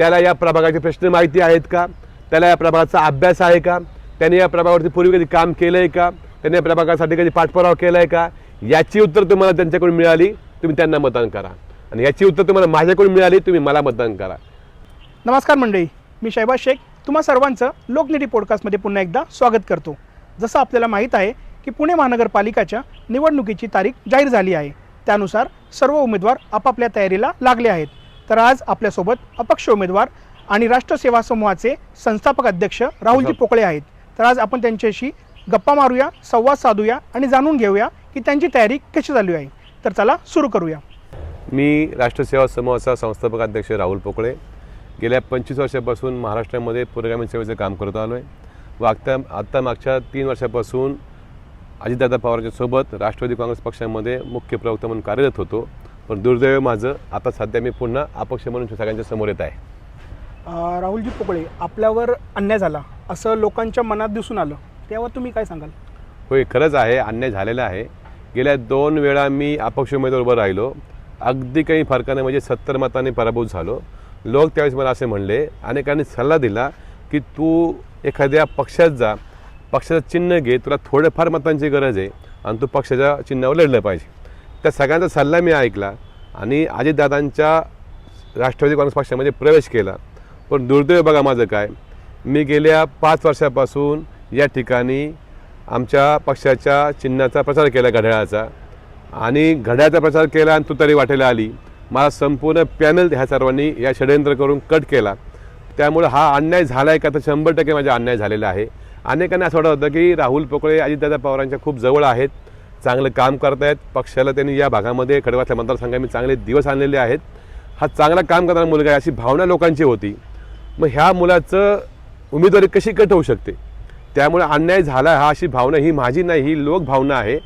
त्याला या प्रभागाचे प्रश्न माहिती आहेत का, त्याला या प्रभागाचा अभ्यास आहे का, त्याने या प्रभागावरती पूर्वी कधी काम केलं आहे का, त्याने या प्रभागासाठी कधी पाठपुरावा केला आहे का, याची उत्तर तुम्हाला त्यांच्याकडून मिळाली, तुम्ही त्यांना मतदान करा. आणि याची उत्तर तुम्हाला माझ्याकडून मिळाली, तुम्ही मला मतदान करा. नमस्कार मंडळी, मी शहबाज शेख तुम्हा सर्वांचं लोकनिधी पॉडकास्टमध्ये पुन्हा एकदा स्वागत करतो. जसं आपल्याला माहीत आहे की पुणे महानगरपालिकाच्या निवडणुकीची तारीख जाहीर झाली आहे. त्यानुसार सर्व उमेदवार आपापल्या तयारीला लागले आहेत. तर आज आपल्यासोबत अपक्ष उमेदवार आणि राष्ट्र सेवा समूहाचे संस्थापक अध्यक्ष राहुलजी पोकळे आहेत. तर आज आपण त्यांच्याशी गप्पा मारूया, संवाद साधूया आणि जाणून घेऊया की त्यांची तयारी कशी चालू आहे. तर चला सुरू करूया. मी राष्ट्र सेवा समूहाचा संस्थापक अध्यक्ष राहुल पोकळे गेल्या 25 वर्षापासून महाराष्ट्रामध्ये पुरोगामी सेवेचं काम करत आलो आहे व आत्ता मागच्या 3 वर्षापासून अजितदादा पवारांच्या सोबत राष्ट्रवादी काँग्रेस पक्षामध्ये मुख्य प्रवक्ता म्हणून कार्यरत होतो. पण दुर्दैव माझं आता सध्या मी पुन्हा अपक्ष म्हणून सगळ्यांच्या समोर येत आहे. राहुलजी पोकळे, आपल्यावर अन्याय झाला असं लोकांच्या मनात दिसून आलं, त्यावर तुम्ही काय सांगाल? होय, खरंच आहे, अन्याय झालेला आहे. गेल्या 2 वेळा मी अपक्ष उमेदवार उभं राहिलो. अगदी काही फरकाने म्हणजे 70 मतांनी पराभूत झालो. लोक त्यावेळेस मला असे म्हणले, अनेकांनी सल्ला दिला की तू एखाद्या पक्षात जा, पक्षाचं चिन्ह घे, तुला थोडंफार मतांची गरज आहे आणि तू पक्षाच्या चिन्हावर लढलं पाहिजे. त्या सगळ्यांचा सल्ला मी ऐकला आणि अजितदादांच्या राष्ट्रवादी काँग्रेस पक्षामध्ये प्रवेश केला. पण दुर्दैव बघा माझं काय, मी गेल्या 5 वर्षापासून या ठिकाणी आमच्या पक्षाच्या चिन्हाचा प्रचार केला, घड्याळाचा, आणि घड्याळाचा प्रचार केला आणि तुतारी वाटेला आली. मला संपूर्ण पॅनल ह्या सर्वांनी या षडयंत्र करून कट केला. त्यामुळे हा अन्याय झाला आहे का, तर 100% माझा अन्याय झालेला आहे. अनेकांना असं वाटत होतं की राहुल पोकळे अजितदादा पवारांच्या खूप जवळ आहेत, चांगलं काम करत आहेत, पक्षाला त्यांनी या भागामध्ये खडकवासला मतदारसंघामध्ये चांगले दिवस आणलेले आहेत, हा चांगला काम करणारा मुलगा आहे अशी भावना लोकांची होती. मग ह्या मुलाचं उमेदवारी कशी कट होऊ शकते? त्यामुळे अन्याय झाला हा अशी भावना ही माझी नाही, ही लोकभावना आहे.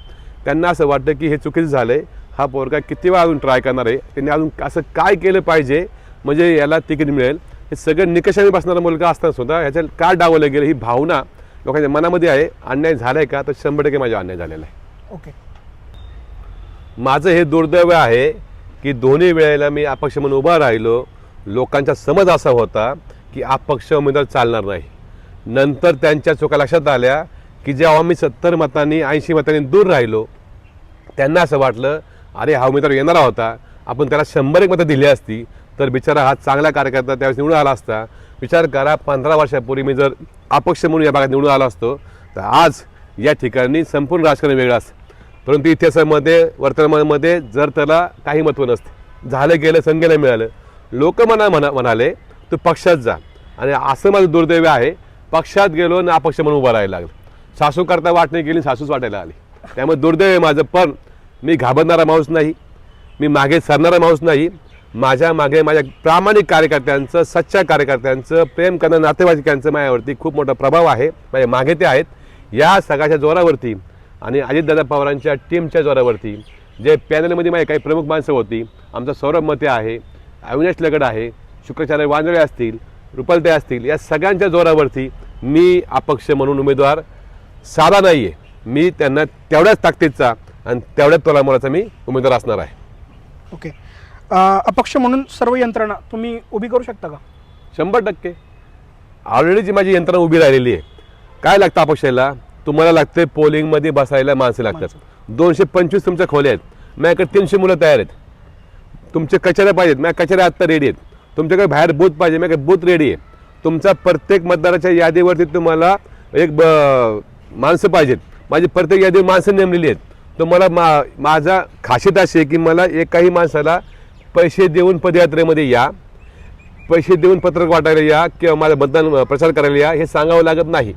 त्यांना असं वाटतं की हे चुकीचं झालं आहे, हा पोरगा किती वेळा अजून ट्राय करणार आहे, त्यांनी अजून असं काय केलं पाहिजे म्हणजे याला तिकीट मिळेल, हे सगळं निकषाने बसणारा मुलगा असताना सुद्धा ह्याच्या का डावलं गेलं ही भावना लोकांच्या मनामध्ये आहे. अन्याय झाला आहे का, तर 100% माझा अन्याय झालेला आहे. ओके, माझं हे दुर्दैव आहे की दोन्ही वेळेला मी अपक्ष म्हणून उभा राहिलो. लोकांचा समज असा होता की अपक्ष उमेदवार चालणार नाही. नंतर त्यांच्या चुका लक्षात आल्या की जेव्हा मी 70 मतांनी 80 मतांनी दूर राहिलो, त्यांना असं वाटलं अरे हा उमेदवार येणारा होता, आपण त्याला 100 मतं दिली असती तर बिचारा हा चांगला कार्यकर्ता त्यावेळेस निवडून आला असता. विचार करा, 15 वर्षापूर्वी मी जर अपक्ष म्हणून या भागात निवडून आलो असतो तर आज या ठिकाणी संपूर्ण राजकारण वेगळं असतं. परंतु इतिहासामध्ये वर्तमानामध्ये जर त्याला काही महत्त्व नसते, झालं गेलं संख्येला मिळालं. लोक म्हणाले तू पक्षात जा, आणि असं माझं दुर्दैव आहे, पक्षात गेलो आणि अपक्ष म्हणून उभं राहायला लागलं. सासू करता वाट नाही गेली, सासूच वाटायला आली. त्यामुळे दुर्दैव आहे माझं. पण मी घाबरणारा माणूस नाही, मी मागे सरणारा माणूस नाही. माझ्या मागे माझ्या प्रामाणिक कार्यकर्त्यांचं, सच्च्या कार्यकर्त्यांचं, प्रेम करणाऱ्या नातेवाईकांचं माझ्यावरती खूप मोठा प्रभाव आहे. माझ्या मागे ते आहेत. या सगळ्याच्या जोरावरती आणि अजितदादा पवारांच्या टीमच्या जोरावरती जे पॅनलमध्ये माझी काही प्रमुख माणसं होती, आमचा सौरभ मते आहे, अविनाश लगड आहे, शुक्राचार्य वांजळे असतील, रुपालते असतील, या सगळ्यांच्या जोरावरती मी अपक्ष म्हणून उमेदवार साधा नाही आहे. मी त्यांना तेवढ्याच ताकदीचा आणि तेवढ्याच तोलामोलाचा मी उमेदवार असणार आहे. ओके, अपक्ष म्हणून सर्व यंत्रणा तुम्ही उभी करू शकता का? 100%. ऑलरेडी जी माझी यंत्रणा उभी राहिलेली आहे. काय लागतं अपक्षाला? तुम्हाला लागते पोलिंगमध्ये बसायला माणसं लागतात. 225 तुमच्या खोल्या आहेत, माझ्याकडे 300 मुलं तयार आहेत. तुमचे कचऱ्या पाहिजेत, माझ्या कचऱ्या आत्ता रेडी आहेत. तुमच्याकडे बाहेर बूथ पाहिजे, माझ्याकडे बूथ रेडी आहे. तुमचा प्रत्येक मतदाराच्या यादीवरती तुम्हाला एक माणसं पाहिजेत, माझी प्रत्येक यादी माणसं नेमलेली आहेत. तुम्हाला माझा खासियत अशी आहे की मला एकाही माणसाला पैसे देऊन पदयात्रेमध्ये या, पैसे देऊन पत्रक वाटायला या किंवा माझा मतदान प्रचार करायला या हे सांगावं लागत नाही.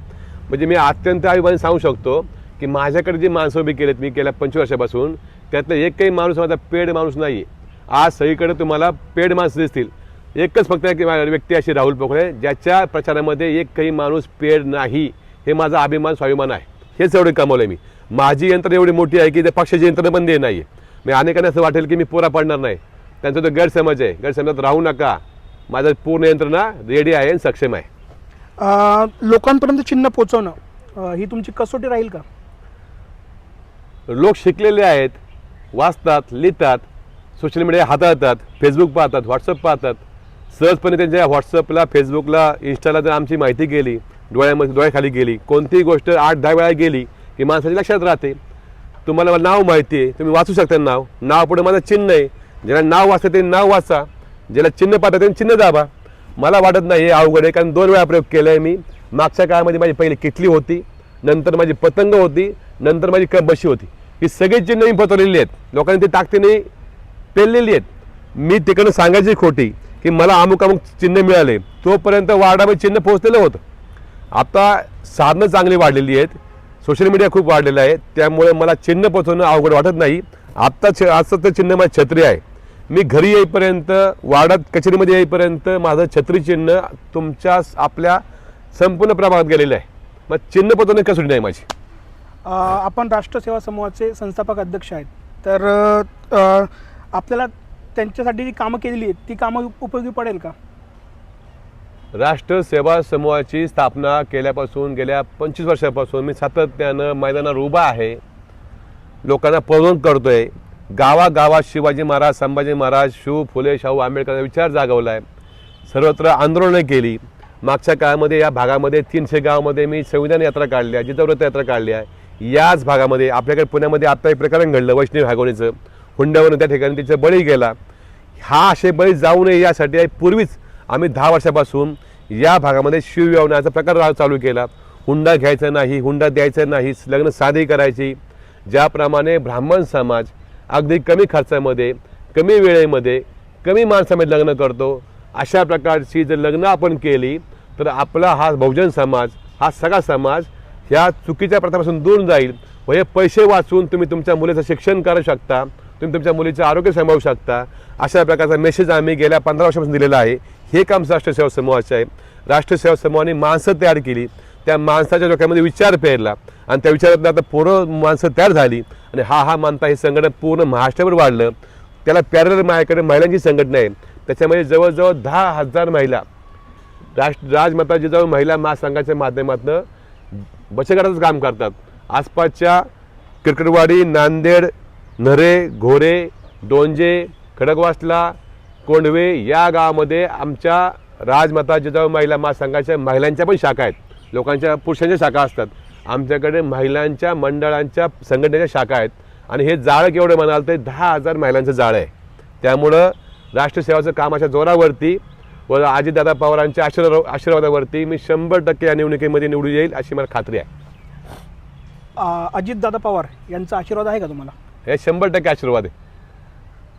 म्हणजे मी अत्यंत अभिमानी सांगू शकतो की माझ्याकडे जी माणसं उभी केलीत मी गेल्या 25 वर्षापासून, त्यातलं एकही माणूस माझा पेड माणूस नाही. आज सगळीकडे तुम्हाला पेड माणसं दिसतील. एकच फक्त व्यक्ती अशी राहुल पोकळे ज्याच्या प्रचारामध्ये एकही माणूस पेड नाही. हे माझा अभिमान स्वाभिमान आहे. हेच एवढे कमावलं मी. माझी यंत्रणा एवढी मोठी आहे की त्या पक्षाची यंत्रणा बंद नाही आहे. मी अनेकांना असं वाटेल की मी पुरा पडणार नाही, त्यांचा तो गैरसमज आहे. गैरसमजात राहू नका. माझं पूर्ण यंत्रणा रेडी आहे आणि सक्षम आहे. लोकांपर्यंत चिन्ह पोहोचवणं ही तुमची कसोटी राहील का? लोक शिकलेले आहेत, वाचतात, लिहितात, सोशल मीडिया हाताळतात, फेसबुक पाहतात, व्हॉट्सअप पाहतात. सहजपणे त्यांच्या व्हॉट्सअपला, फेसबुकला, इंस्टाला जर आमची माहिती गेली, डोळ्याखाली गेली, कोणतीही गोष्ट 8-10 वेळा गेली की माणसाच्या लक्षात राहते. तुम्हाला नाव माहिती आहे, तुम्ही वाचू शकता. नाव पुढे माझं चिन्ह आहे. ज्याला नाव वाचतं ते नाव वाचा, ज्याला चिन्ह पाठवतं त्यांनी चिन्ह दाबा. मला वाटत नाही हे अवघड आहे, कारण 2 वेळा प्रयोग केला आहे मी. मागच्या काळामध्ये माझी पहिली किटली होती, नंतर माझी पतंग होती, नंतर माझी बशी होती. ही सगळी चिन्ह मी पतवलेली आहेत, लोकांनी ती ताकदीने पेललेली आहेत. मी तिकडनं सांगायची खोटी की मला अमुक चिन्ह मिळाले, तोपर्यंत वार्डामध्ये चिन्ह पोहोचलेलं होतं. आता साधनं चांगली वाढलेली आहेत, सोशल मीडिया खूप वाढलेलं आहे, त्यामुळे मला चिन्ह पोहोचवणं अवघड वाटत नाही. आजचं ते चिन्ह माझी छत्री आहे. मी घरी येईपर्यंत, वार्डात कचेरीमध्ये येईपर्यंत माझं छत्री चिन्ह तुमच्या आपल्या संपूर्ण प्रभागात गेलेलं आहे. मग चिन्ह पोहोचवणं कसोटी नाही माझी. आपण राष्ट्र सेवा समूहाचे संस्थापक अध्यक्ष आहेत, तर आपल्याला त्यांच्यासाठी जी कामं केलेली आहेत ती कामं उपयोगी पडेल का? राष्ट्र सेवा समूहाची स्थापना केल्यापासून गेल्या 25 वर्षापासून मी सातत्यानं मैदानावर उभा आहे, लोकांना प्रबोधन करतोय. गावागावात शिवाजी महाराज, संभाजी महाराज, शिव फुले, शाहू आंबेडकरांचा विचार जागवला आहे. सर्वत्र आंदोलनं केली. मागच्या काळामध्ये या भागामध्ये 300 गावामध्ये मी संविधान यात्रा काढल्या, जिजाऊव्रत यात्रा काढल्या. याच भागामध्ये आपल्याकडे पुण्यामध्ये आत्ता एक प्रकरण घडलं वैष्णवी भागवणीचं, हुंड्यावरून त्या ठिकाणी तिचा बळी गेला. हा असे बळी जाऊ नये यासाठी पूर्वीच आम्ही 10 वर्षापासून या भागामध्ये शिवविवाहाचा प्रकार चालू केला. हुंडा घ्यायचा नाही, हुंडा द्यायचा नाही, लग्न साधी करायची. ज्याप्रमाणे ब्राह्मण समाज अगदी कमी खर्चामध्ये, कमी वेळेमध्ये, कमी माणसामध्ये लग्न करतो, अशा प्रकारची जर लग्न आपण केली तर आपला हा बहुजन समाज, हा सगळा समाज ह्या चुकीच्या प्रथापासून दूर जाईल व हे पैसे वाचून तुम्ही तुमच्या मुलीचं शिक्षण करू शकता, तुम्ही तुमच्या मुलीचं आरोग्य सांभाळू शकता. अशा प्रकारचा मेसेज आम्ही गेल्या 15 वर्षापासून दिलेला आहे. हे काम राष्ट्र सेवा समूहाचे आहे. राष्ट्र सेवा समूहाने माणसं तयार केली, त्या माणसाच्या डोक्यामध्ये विचार पेरला आणि त्या विचारातून आता पूर्ण माणसं तयार झाली आणि हा मानता हे संघटन पूर्ण महाराष्ट्रभर वाढलं. त्याला पॅरलल माझ्याकडे महिलांची संघटना आहे, त्याच्यामध्ये जवळजवळ 10,000 महिला राजमाता जिजाऊ महिला महासंघाच्या माध्यमातून बचत गटाचं काम करतात. आसपासच्या किरकटवाडी, नांदेड, नरे, घोरे, डोंजे, खडकवासला, कोंढवे या गावामध्ये आमच्या राजमाता जिजाऊ महिला महासंघाच्या महिलांच्या पण शाखा आहेत. लोकांच्या पुरुषांच्या शाखा असतात, आमच्याकडे महिलांच्या मंडळांच्या संघटनेच्या शाखा आहेत. आणि हे जाळं केवढं म्हणाल तर 10,000 महिलांचं जाळं आहे. त्यामुळं राष्ट्रसेवाचं काम अशा जोरावरती व अजितदादा पवारांच्या आशीर्वादावरती मी 100% या निवडणुकीमध्ये निवडून येईल अशी मला खात्री आहे. अजितदादा पवार यांचा आशीर्वाद आहे का तुम्हाला? हे 100% आशीर्वाद आहे.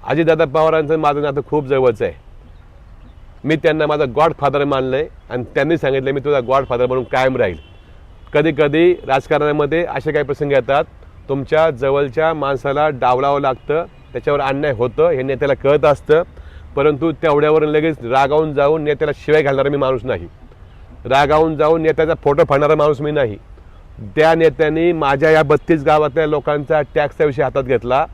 अजितदादा पवारांचं माझं नातं खूप जवळचं आहे. मी त्यांना माझा गॉडफादर मानलं आहे आणि त्यांनी सांगितलं मी तुझा गॉडफादर म्हणून कायम राहील. कधी कधी राजकारणामध्ये असे काही प्रसंग येतात, तुमच्या जवळच्या माणसाला डावलावं लागतं, त्याच्यावर अन्याय होतं, हे नेत्याला कळत असतं. परंतु तेवढ्यावर लगेच रागावून जाऊन नेत्याला शिवाय घालणारा मी माणूस नाही, रागावून जाऊन नेत्याचा फोटो फाडणारा माणूस मी नाही. त्या नेत्यांनी माझ्या या 32 गावातल्या लोकांचा टॅक्सचा विषय हातात घेतला.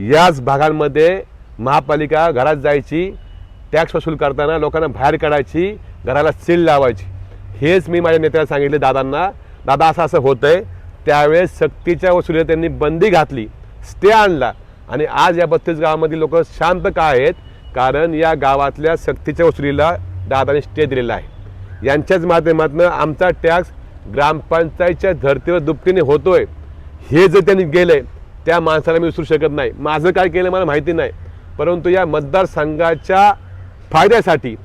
याच भागांमध्ये महापालिका घरात जायची, टॅक्स वसूल करताना लोकांना बाहेर काढायची, घराला सील लावायची. हेच मी माझ्या नेत्याला सांगितले दादांना, दादा असं होतंय. त्यावेळेस सक्तीच्या वसुलीला त्यांनी बंदी घातली, स्टे आणला आणि आज या 32 गावामधील लोक शांत का आहेत? कारण या गावातल्या सक्तीच्या वसुलीला दादाने स्टे दिलेला आहे. यांच्याच माध्यमातून आमचा टॅक्स ग्रामपंचायतच्या धर्तीवर दुपटीने होतोय. हे जर त्यांनी गेले त्या माणसाला मी विसरू शकत नाही. माझं काय केलं मला माहिती नाही, परंतु या मतदारसंघाच्या फायद्यासाठी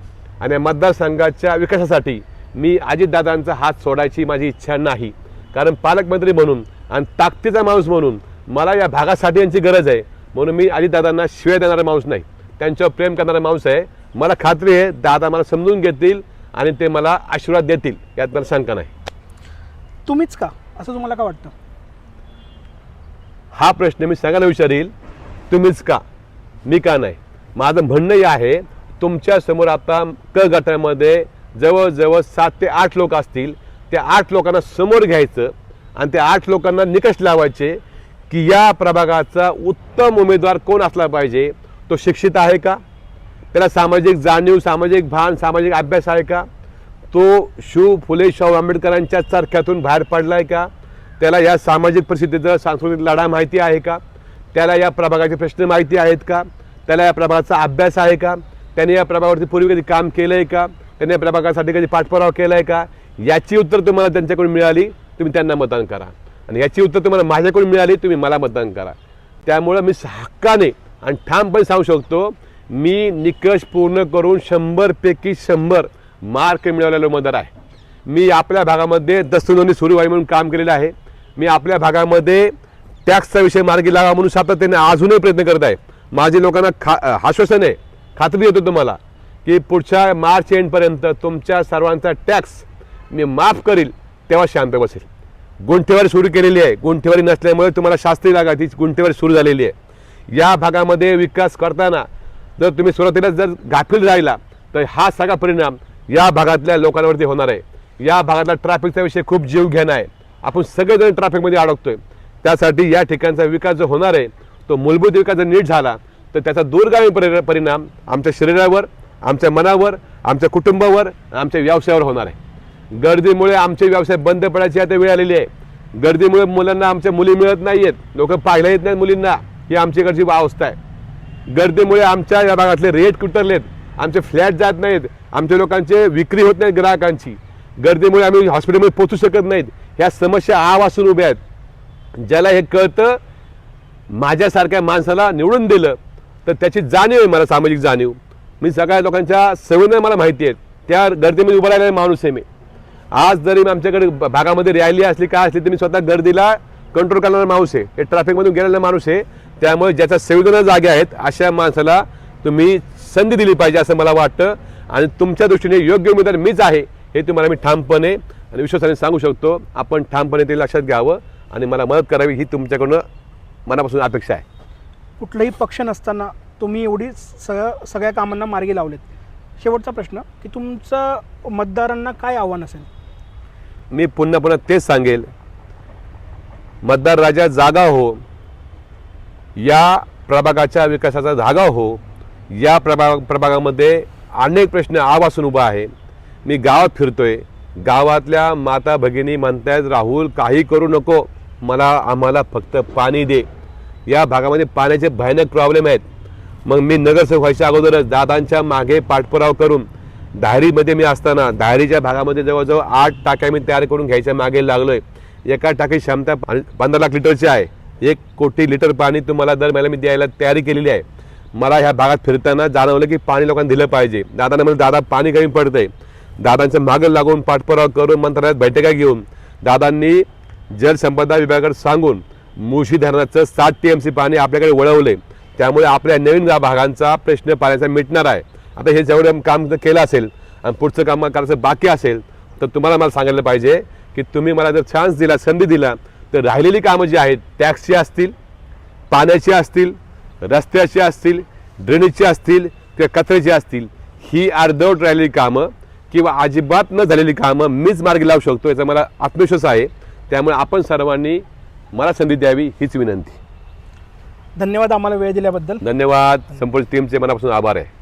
आणि या मतदारसंघाच्या विकासासाठी मी अजितदादांचा हात सोडायची माझी इच्छा नाही. कारण पालकमंत्री म्हणून आणि ताकदीचा माणूस म्हणून मला या भागासाठी यांची गरज आहे. म्हणून मी अजितदादांना शिवाय देणारा माणूस नाही, त्यांच्यावर प्रेम करणारा माणूस आहे. मला खात्री आहे दादा मला समजून घेतील आणि ते मला आशीर्वाद देतील, यात मला शंका नाही. तुम्हीच का असं तुम्हाला का वाटतं? हा प्रश्न मी सगळ्यांना विचारील, तुम्हीच का, मी का नाही. माझं म्हणणं हे आहे, तुमच्या समोर आता क गटामध्ये जवळजवळ 7 ते 8 लोक असतील. त्या 8 लोकांना समोर घ्यायचं आणि त्या 8 लोकांना निकष लावायचे की या प्रभागाचा उत्तम उमेदवार कोण असला पाहिजे. तो शिक्षित आहे का? त्याला सामाजिक जाणीव, सामाजिक भान, सामाजिक अभ्यास आहे का? तो शिव फुले शाहू आंबेडकरांच्या चरख्यातून बाहेर पडला आहे का? त्याला या सामाजिक परिस्थितीचा सांस्कृतिक लढा माहिती आहे का? त्याला या प्रभागाचे प्रश्न माहिती आहेत का? त्याला या प्रभागाचा अभ्यास आहे का? त्यांनी या प्रभागावरती पूर्वी कधी काम केलं आहे का, त्यांनी या प्रभागासाठी कधी पाठपुरावा केला आहे का, याची उत्तर तुम्हाला त्यांच्याकडून मिळाली, तुम्ही त्यांना मतदान करा. आणि याची उत्तर तुम्हाला माझ्याकडून मिळाली, तुम्ही मला मतदान करा. त्यामुळं मी हक्काने आणि ठामपणे सांगू शकतो, मी निकष पूर्ण करून 100पैकी 100 मार्क मिळवलेला उमेदवार आहे. मी आपल्या भागामध्ये दस्तनोंदणी सुरू व्हावी म्हणून काम केलेलं आहे. मी आपल्या भागामध्ये टॅक्सचा विषय मार्गी लावा म्हणून सातत्याने अजूनही प्रयत्न करत आहे. माझी लोकांना आश्वासन आहे, खात्री देतो तुम्हाला की पुढच्या मार्च एंडपर्यंत तुमच्या सर्वांचा टॅक्स मी माफ करील, तेव्हा शांत बसेल. गुंठेवारी सुरू केलेली आहे. गुंठेवारी नसल्यामुळे तुम्हाला शास्त्री लागा ती गुंठेवारी सुरू झालेली आहे. या भागामध्ये विकास करताना जर तुम्ही सुरुवातीला जर गाफील राहिला तर हा सगळा परिणाम या भागातल्या लोकांवरती होणार आहे. या भागातला ट्रॅफिकचा विषय खूप जीव घेणं आहे. आपण सगळेजण ट्रॅफिकमध्ये अडकतोय. त्यासाठी या ठिकाणचा विकास जो होणार आहे तो मूलभूत विकास जर नीट झाला तर त्याचा दूरगामी परिणाम आमच्या शरीरावर, आमच्या मनावर, आमच्या कुटुंबावर, आमच्या व्यवसायावर होणार आहे. गर्दीमुळे आमचे व्यवसाय बंद पडायची आता वेळ आलेली आहे. गर्दीमुळे मुलांना आमच्या मुली मिळत नाही आहेत, लोक पाहायला येत नाहीत मुलींना, ही आमच्याकडची अवस्था आहे. गर्दीमुळे आमच्या या भागातले रेट कुठरलेत, आमचे फ्लॅट जात नाहीत, आमच्या लोकांचे विक्री होत नाही ग्राहकांची. गर्दीमुळे आम्ही हॉस्पिटलमध्ये पोहोचू शकत नाहीत. ह्या समस्या आवासून उभ्या आहेत. ज्याला हे कळतं, माझ्यासारख्या माणसाला निवडून दिलं तर त्याची जाणीव आहे मला, सामाजिक जाणीव. मी सगळ्या लोकांच्या सवयीने मला माहिती आहेत. त्या गर्दीमध्ये उभा राहिलेला माणूस आहे मी. आज जरी मी आमच्याकडे भागामध्ये रॅली असली काय असली तर मी स्वतः गर्दीला कंट्रोल करणारा माणूस आहे. हे ट्रॅफिकमधून गेलेला माणूस आहे. त्यामुळे ज्याच्या संवेदना जाग्या आहेत अशा माणसाला तुम्ही संधी दिली पाहिजे असं मला वाटतं. आणि तुमच्या दृष्टीने योग्य उमेदवार मीच आहे हे तुम्हाला मी ठामपणे आणि विश्वासाने सांगू शकतो. आपण ठामपणे ते लक्षात घ्यावं आणि मला मदत करावी ही तुमच्याकडून मनापासून अपेक्षा आहे. कुठलाही पक्ष नसताना तुम्ही एवढी सगळ्या कामांना मार्गी लावलेत. शेवटचा प्रश्न की तुमचं मतदारांना काय आव्हान असेल? मी पुन्हा तेच सांगेल, मतदार राजा जागा हो, या प्रभागाच्या विकासाचा धागा हो. या प्रभागामध्ये अनेक प्रश्न आवासून उभा आहे. मी गावात फिरतोय, गावातल्या माता भगिनी म्हणतायत राहुल काही करू नको, आम्हाला फक्त पाणी दे. या भागामध्ये पाण्याचे भयानक प्रॉब्लेम आहेत. मग मी नगरसेवक व्हायच्या अगोदरच दादांच्या मागे पाठपुरावा करून धायरीमध्ये मी असताना धायरीच्या भागामध्ये जवळजवळ 8 टाक्या मी तयार करून घ्यायच्या मागे लागलोय. एका टाकीची क्षमता 15 लाख लिटरची आहे. 1 कोटी लिटर पाणी तुम्हाला दर महिन्याला मी द्यायला तयारी केलेली आहे. मला ह्या भागात फिरताना जाणवलं की पाणी लोकांना दिलं पाहिजे. दादांना म्हणजे दादा पाणी कमी पडतंय. दादांच्या मागं लागून पाठपुरावा करून मंत्रालयात बैठका घेऊन दादांनी जलसंपदा विभागाकडे सांगून मुळशी धरणाचं 7 TMC पाणी आपल्याकडे वळवले. त्यामुळे आपल्या नवीन भागांचा प्रश्न पाण्याचा मिटणार आहे. आता हे जेवढं काम केलं असेल आणि पुढचं काम करायचं बाकी असेल तर तुम्हाला मला सांगायला पाहिजे की तुम्ही मला जर चान्स दिला, संधी दिला तर राहिलेली कामं जी आहेत टॅक्सची असतील, पाण्याची असतील, रस्त्याची असतील, ड्रेनेजची असतील किंवा कचऱ्याची असतील, ही अर्धवट राहिलेली कामं किंवा अजिबात न झालेली कामं मीच मार्गी लावू शकतो याचा मला आत्मविश्वास आहे. त्यामुळे आपण सर्वांनी मला संधी द्यावी हीच विनंती. धन्यवाद आम्हाला वेळ दिल्याबद्दल. धन्यवाद. संपूर्ण टीमचे मनापासून आभार आहे.